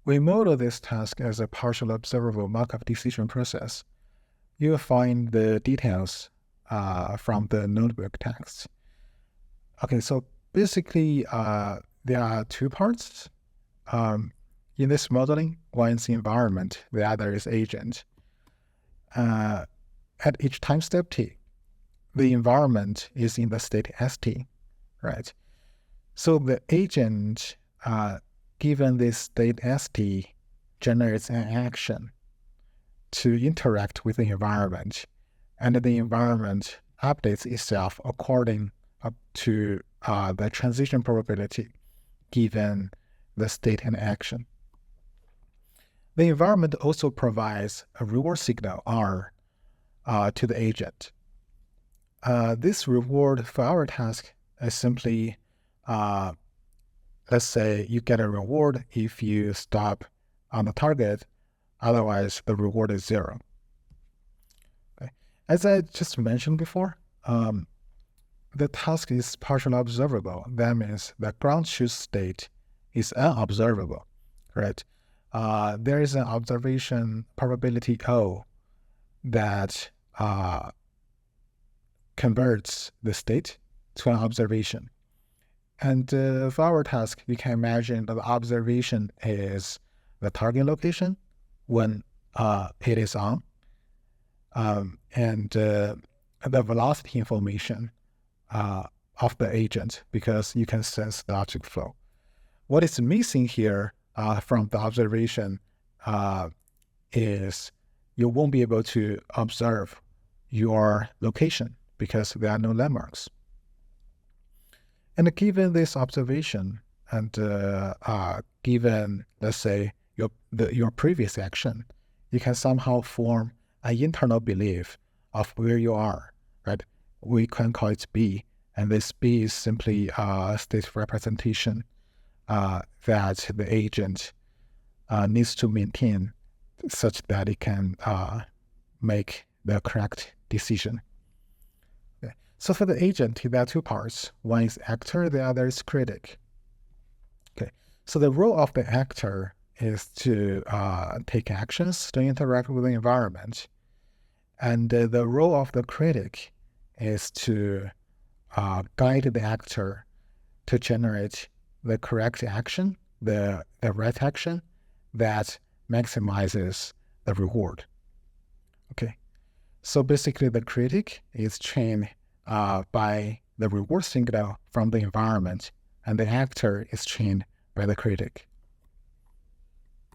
we model this task as a partial observable Markov decision process. You'll find the details from the notebook text. Okay, so basically, there are two parts. In this modeling, one is environment, the other is agent. At each time step t, the environment is in the state st, right? So the agent, given this state st, generates an action to interact with the environment, and the environment updates itself according to the transition probability given the state and action. The environment also provides a reward signal R to the agent. This reward for our task is simply, let's say you get a reward if you stop on the target, otherwise the reward is 0. Okay. As I just mentioned before, the task is partially observable. That means the ground truth state is unobservable, right? There is an observation probability O that converts the state to an observation. And for our task, you can imagine that the observation is the target location when it is on, and the velocity information of the agent, because you can sense the object flow. What is missing here from the observation is you won't be able to observe your location because there are no landmarks. And given this observation, and given, let's say, your previous action, you can somehow form an internal belief of where you are, right? We can call it B, and this B is simply a state representation that the agent needs to maintain such that it can make the correct decision. Okay. So for the agent, there are two parts. One is actor, the other is critic. Okay. So the role of the actor is to take actions to interact with the environment. And the role of the critic is to guide the actor to generate the correct action, the right action that maximizes the reward. Okay, so basically the critic is trained by the reward signal from the environment, and the actor is trained by the critic.